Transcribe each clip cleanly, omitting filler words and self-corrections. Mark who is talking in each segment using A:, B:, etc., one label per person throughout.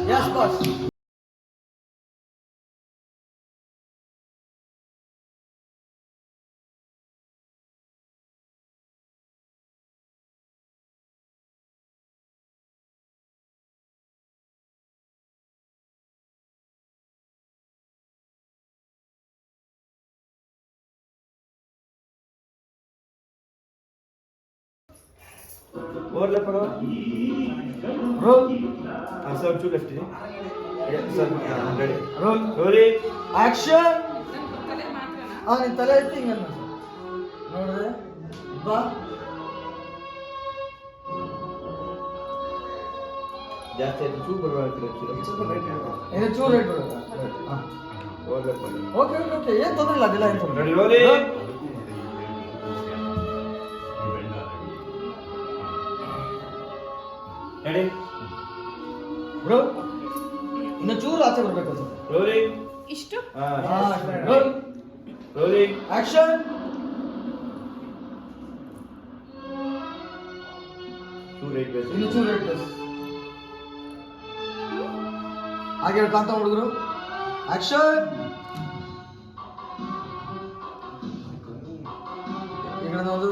A: Yes, boss.
B: Overlap करो. Roll. Sir, two left. Yeah, sir. Ready. Roll. Rolling.
A: Action. ನೀನ್ ತಲೆ ಎತ್ತಿ ಹಿಂಗ ನೋಡಿದ್ರೆ ಬಾ.
B: ಜಾಸ್ತಿ ಆಯ್ತು ಚೂರು ಬರಬೇಕು
A: ಇದು ಚೂರು ರೇಟ್ ಬರೋದು.
B: ಓವರ್ಲ್ಯಾಪ್ ಮಾಡಿ.
A: ಓಕೆ ಓಕೆ ಓಕೆ ಏನು ತೊಂದರೆ ಇಲ್ಲ ಅದೆಲ್ಲ ಏನು ತೊಂದರೆ
B: ರೆಡಿ ರೋಲಿಂಗ್. ರೆಡಿ
A: ಬ್ರೋ ಇನ್ನು ಚೂರು ಆಚೆ ಬರಬೇಕು ಸರ್.
B: ರೋಲಿಂಗ್.
C: ಇಷ್ಟು
A: ರೋಲ್.
B: ರೋಲಿಂಗ್.
A: ಆಕ್ಷನ್.
B: ಚೂರು ರೇಟ್ ಬೇಕು.
A: ಇನ್ನು ಚೂರು ರೇಟ್ ಬೇಕು. ಹಾಗೆ ಹೇಳ್ಕೊಂತ ಹುಡುಗರು. ಆಕ್ಷನ್. ಈ ಕಡೆ ನೋಡು.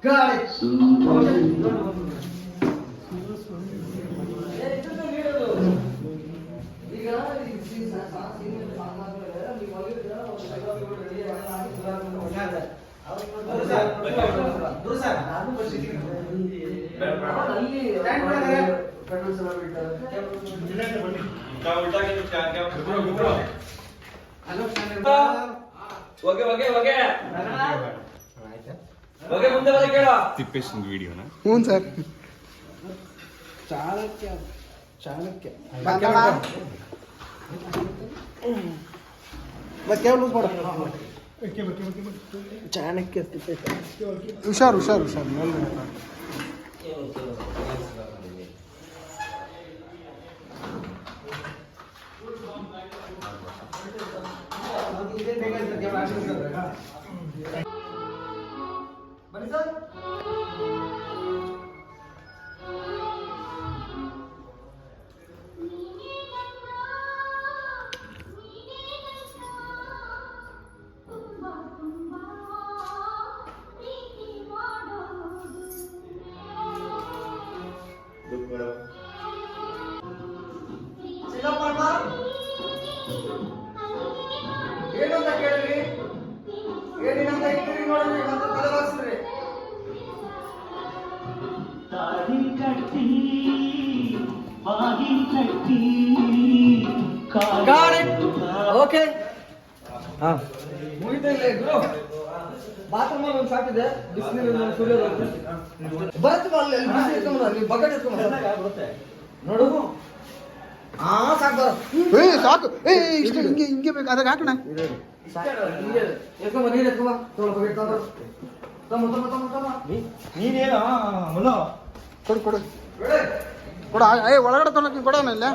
A: ಗಾಡಿ. ಈಗ
D: ತಿಪ್ಪೇಶನ್ ವಿಡಿಯೋನಾ?
E: ಹ್ಞೂ ಸರ್.
A: ಚಾಣಕ್ಯ ಚಾಣಕ್ಯ ಚಾಣಕ್ಯ
E: ಹುಷಾರು ಹುಷಾರು ಹುಷಾರು ಮೇಲೆ
A: ಬನ್ನಿ ಸರ್. ಏನು ಅಂತ ಕೇಳಿದ್ರಿ? ಏನಿನಂತ ಇಟ್ಟಿರಿ ನೋಡ್ರಿ ಮತ್ತೆ ತಲೆ ಬಾಗಿಸ್ರಿ. ಓಕೆ ಮುಗಿತಾ ಇಲ್ಲ ಗುರು. ಬಾತ್ರೂಮ್ ಅಲ್ಲಿ ಒಂದು ಶಾಟ್ ಇದೆ. ಬಿಸಿನೀರು ಸುರಿಯೋದು ಬರುತ್ತೆ. ಅಲ್ಲಿ ಬಿಸಿ ಎತ್ಕೊಂಬ, ನೀವು ಬಕೆಟ್ ಎತ್ಕೊಂಬ ನೋಡು. ಸಾಕು ಬರೋ.
E: ಸಾಕು. ಇಷ್ಟು ಹಿಂಗೆ ಹಿಂಗೆ ಬೇಕು. ಅದಕ್ಕೆ ಹಾಕೋಣ.
A: ಎತ್ಕೊಂಬ, ನೀರು ಎತ್ಕೊಂಬ. ತೊಗೊಳ ಬಕೆಟ್ ತಗೊಂಡು
B: ನೀನೇನು ಮುಲ್ಲೋ
E: ಕೊಡು ಕೊಡು ಕೊಡ. ಒಳಗಡೆ ತೊಗೊಳಕ್ಕೆ ಕೊಡೋಣ ಇಲ್ಲ.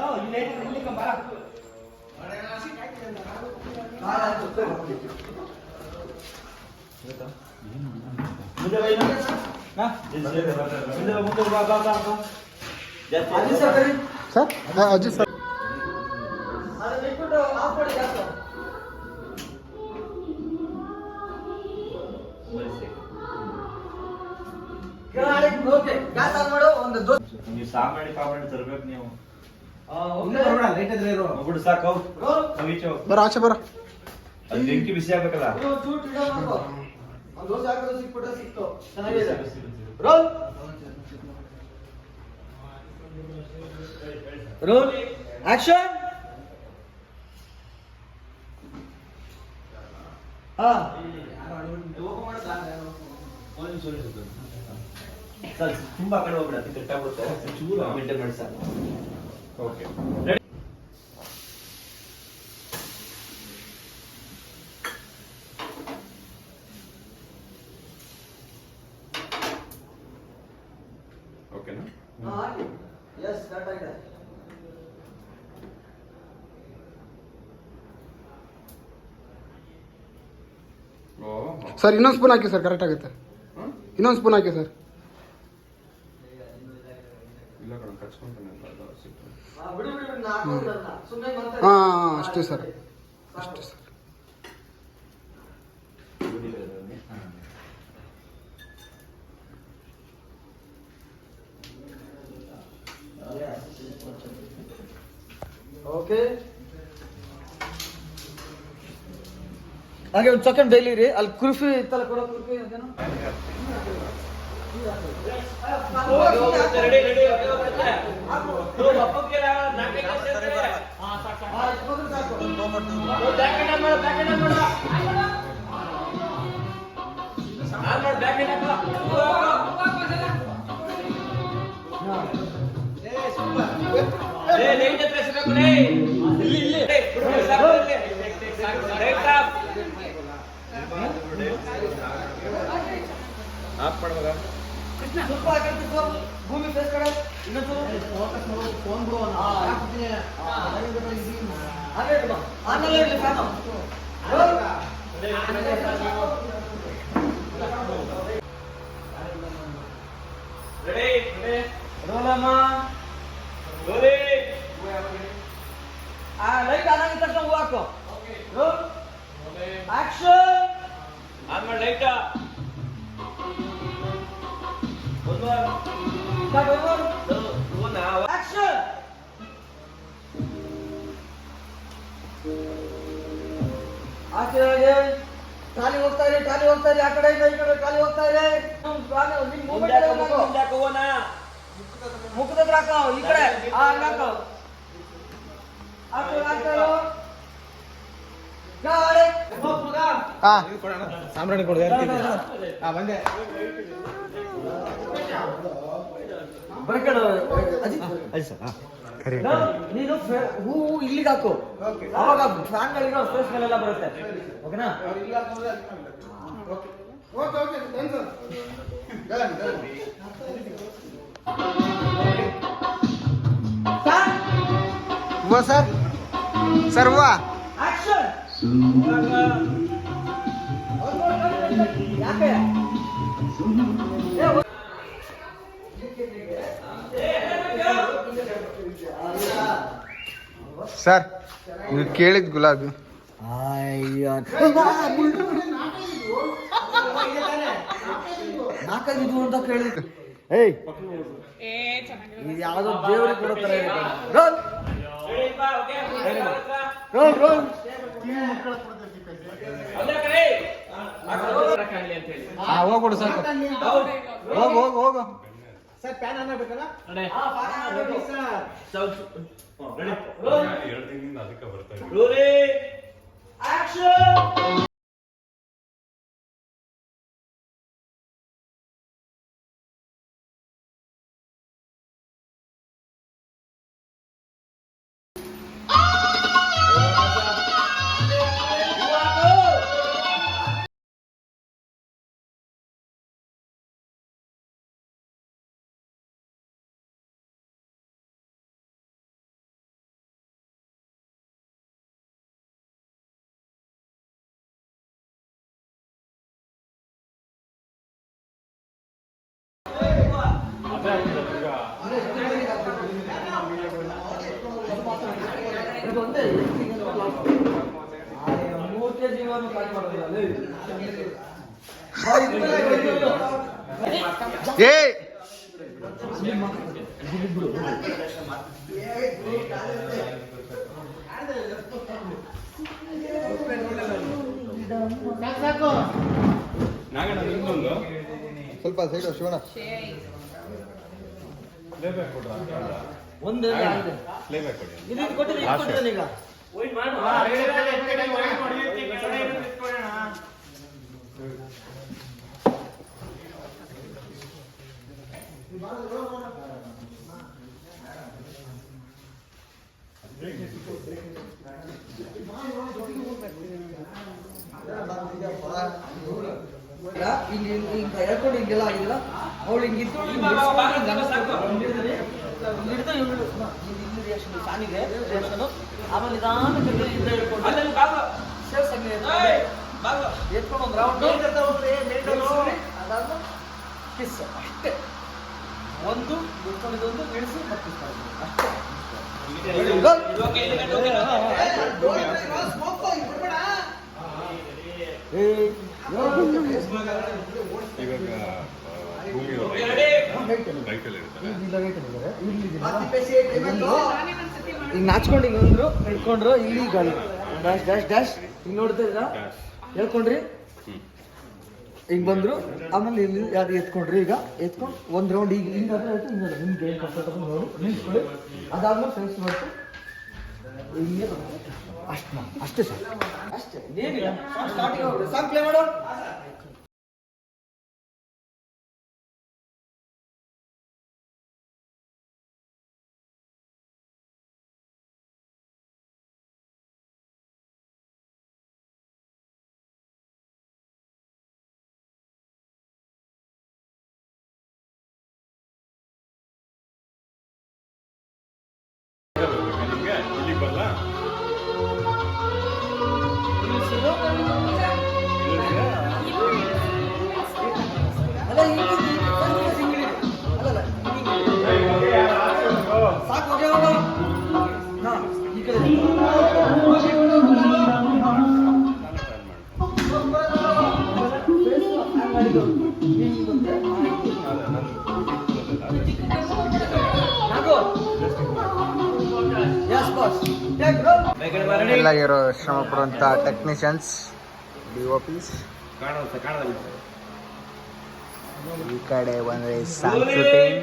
B: ಮುಂದೆ ಬೈ ಮುಂದೆ ಬಾ ಬಾ ಬಾ ಬಾ.
A: ಅಜ್ಜಿ ಸರ್ ಕರಿ.
E: ಸರ್ ಅಜ್ಜಿ ಸರ್.
A: ಅದನ್ನ ಇಟ್ಬಿಟ್ಟು ಆಫ್ ಮಾಡಿ ಗ್ಯಾಸ್. ಓಕೆ ಗ್ಯಾಸ್ ಆನ್ ಮಾಡು. ಒಂದು
B: ನೀವು ಸಾಮಾನ್ಯ ಕಾಪಾಡಿ ತರಬೇಕು ನೀವು.
A: ಓಕೆ
B: ಸಾಕು
E: ಬರ ಆಚೆ ಬರ.
B: ಅದು ಬೆಂಕಿ ಬಿಸಿ ಆಗ್ಬೇಕಲ್ಲ.
A: ಒಂದು ದೋಸೆ ಹಾಕೋದು ಸಿಕ್ಬಿಟ್ರೆ ಸಿಕ್ತು. ಚೆನ್ನಾಗಿದೆ. ರೋಲ್. ರೋಲ್. ಆಕ್ಷನ್. ಹಾ
B: ಸರ್ ತುಂಬಾ ಕಡೆ ಹೋಗ್ಬಿಡತ್ತೆ, ಕೆಟ್ಟಾಗುತ್ತೆ. ಚೂರು ಮೇಂಟೈನ್ ಮಾಡಿ ಸರ್. ಓಕೆ ಓಕೆನಾ?
A: ಎಸ್ ಕರೆಕ್ಟ್ ಆಗಿದೆ.
E: ಸರ್ ಇನ್ನೊಂದು ಸ್ಪೂನ್ ಹಾಕಿ ಸರ್ ಕರೆಕ್ಟ್ ಆಗುತ್ತೆ. ಇನ್ನೊಂದು ಸ್ಪೂನ್ ಹಾಕಿ ಸರ್.
D: ಇಲ್ಲ ಕಣ ಕಚ್ಕೊಂತಾನೆ ಅಲ್ಲ ಸಿಟ್ಟು.
A: ಬಿಡು ನಾ ಹಾಕೋದಲ್ಲ ಸುಮ್ಮನೆ ಮಾತಾಡಿ.
E: ಹಾಂ ಅಷ್ಟೇ ಸರ್, ಅಷ್ಟೇ ಸರ್.
A: ಓಕೆ ಹಾಗೆ ಒಂದು ಸೆಕೆಂಡ್ ಡೈಲಿ ರೀ. ಅಲ್ಲಿ ಕುಲ್ಫಿ ಇತ್ತಲ್ಲ ಕೊಡೋ ಕುಲ್ಫಿ ಅದೇನು ಸ್ವಲ್ಪ ಹಾಕಿರ್ತಿತ್ತು ಭೂಮಿ ಫೇಸ್ ಕಡೆ ಇನ್ನೊಂದು ಫೋನ್ ಬಿಡುವ ಆಮೇಲೆ ಇರಲಿ ಫ್ಯಾನು ರೋಲಮ್ಮ ಲೈಟ್ ಆನ್ ಆಗಿದ ತಕ್ಷಣ ಹೂ ಹಾಕು. ಆಕ್ಷನ್
B: ಆಮೇಲೆ ಲೈಟ್
A: ಆಕ್ಷನ್. ಆಚೆ ಟ್ರಾಲಿ ಹೋಗ್ತಾ ಇರಿ, ಟ್ರಾಲಿ ಹೋಗ್ತಾ ಇರಿ, ಆ ಕಡೆಯಿಂದ ಈ ಕಡೆ ಟ್ರಾಲಿ ಹೋಗ್ತಾ ಇರಿ. ನಿಮ್ ಮೊಬೈಲ್ ಮುಖದ ಹತ್ರ ಹಾಕೋ, ಈ ಕಡೆ ಹಾಕೋ ಹಾಕ್ತಾರೋ ಗಾಡಿ
E: ಸಾಂಬ್ರಾಣಿ ಕೊಡು. ಬಂದೆ
A: ನೀನು ಹೂ ಇಲ್ಲಿಗೆ ಹಾಕು, ಅವಾಗ ಫ್ಯಾನ್ಗಳಿರೋ ಫೇಸ್ ಮೇಲೆಲ್ಲ ಬರುತ್ತೆ. ಓಕೆನಾ?
E: ಹೂವ ಸರ್, ಸರ್ ಹೂವ
A: ಆಕ್ಷನ್. ಯಾಕೆ
E: ಸರ್ ನೀವು ಕೇಳಿದ ಗುಲಾಬಿ
A: ನಾಲ್ಕೈದು ಅಂತ ಕೇಳಿದ್ರು. ಏಯ್ ಇದು ಯಾವ್ದೋ ದೇವರಿಗೆ ಕೊಡೋ ತರ ಇದೆ. ರೋಲ್ ರೋಲ್ ರೋಲ್
E: ಹೋಗ್ಬಿಡು ಸರ್, ಹೋಗು ಹೋಗು ಹೋಗು.
D: ಎರಡು ದಿನದಿಂದ ಅದಕ್ಕೆ ಬರ್ತಾ ಇದೆ.
A: ಮೂರ್ತಿಯ ಜೀವನ ಕಾಲ್ ಮಾಡೋದಿಲ್ಲ.
E: ಏ
D: ನಾಗಣ್ಣ ನಿಮ್ದೊಂದು
E: ಸ್ವಲ್ಪ ಸೈಡ್ ಶಿವಣ್ಣ
D: ಪ್ಲೇಬ್ಯಾಕ್ ಕೊಡ್ರ
A: ಒಂದು
D: ಪ್ಲೇಬ್ಯಾಕ್ ಕೊಡಿ.
A: ಇದು ಕೊಟ್ಟಿದ್ರೆ ಇದು ಕೊಟ್ಟಿದ್ದಾನೆ ಈಗ. ಹಿಂಗೆ ಹೇಳ್ಕೊಂಡು ಹಿಂಗೆಲ್ಲ ಆಗಿಲ್ಲ. ಅವಳು ಹಿಂಗಿತ್ತು ಫ್ಯಾನಿಗೆ ರಿಯಾಕ್ಷನ್. ಆಮೇಲೆ ನಿಧಾನಕ್ಕೆ ಎತ್ಕೊಂಡು ಒಂದು ರೌಂಡ್ ಕಿಸ್ ಅಷ್ಟೇ. ಒಂದು ಮುಟ್ಕೊಂಡಿದ್ದೊಂದು ಇಳಿಸಿ ಮತ್ತೆ ಅಷ್ಟೇ.
D: ಇವಾಗ ಭೂಮಿ ಬೈಕಲ್ಲಿ ಇರ್ತಾರೆ.
A: ಈಗ ನಾಚ್ಕೊಂಡು ಹಿಂಗೆ ಅಂದ್ರು ಹಿಡ್ಕೊಂಡ್ರು ಇಲ್ಲಿ ಡ್ಯಾಶ್ ಡ್ಯಾಶ್ ಡ್ಯಾಶ್ ಹಿಂಗೆ ನೋಡ್ತಾ ಹೇಳ್ಕೊಂಡ್ರಿ ಹಿಂಗೆ ಬಂದ್ರು. ಆಮೇಲೆ ಇಲ್ಲಿ ಯಾರು ಎತ್ಕೊಂಡ್ರಿ ಈಗ ಎತ್ಕೊಂಡು ಒಂದು ರೌಂಡ್ ಈಗ ಹಿಂಗೆ ಆಯ್ತು ಹಿಂಗೆ ನಿಮ್ಗೆ ಏನು ಕಂಫರ್ಟಬಲ್ ನೋಡಿ ನಿಂತ್ಕೊಳ್ಳಿ. ಅದಾದ್ಮೇಲೆ ಫ್ರೆಂಡ್ಸ್ ಮಾಡ್ತು ಹಿಂಗೆ ಅಷ್ಟು ಅಷ್ಟೇ ಸರ್ ಅಷ್ಟೇ ಏನಿಲ್ಲ. ಸ್ಟಾರ್ಟಿಂಗ್ ಸಾಂಗ್ ಪ್ಲೇ ಮಾಡೋ.
D: ನಿಮ್ಗೆ ಇಲ್ಲಿ ಬರಲ್ಲ
A: ಅಲ್ಲ ಅಲ್ಲಲ್ಲ ಸಾಕು ಹೋಗಿ ಹೋಗ. ಹಾಂ ಈ ಕಡೆ
E: ಎಲ್ಲ ಇರೋ ಶ್ರಮ ಪಡುವಂಥ ಟೆಕ್ನಿಷಿಯನ್ಸ್ DOPs. ಈ ಕಡೆ ಬಂದರೆ ಸಾಂಗ್ ಶೂಟಿಂಗ್.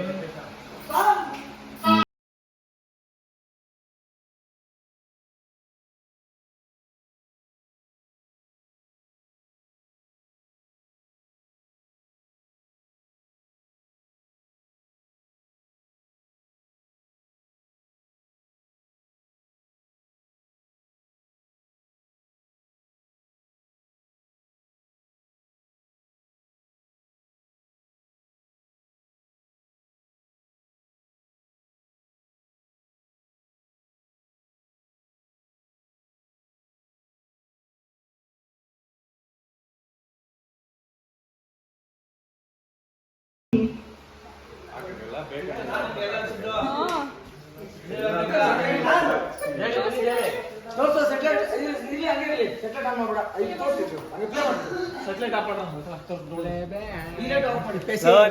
A: ಸೆಟ್ಲೈಟ್ ಆಫ್ ಮಾಡಿ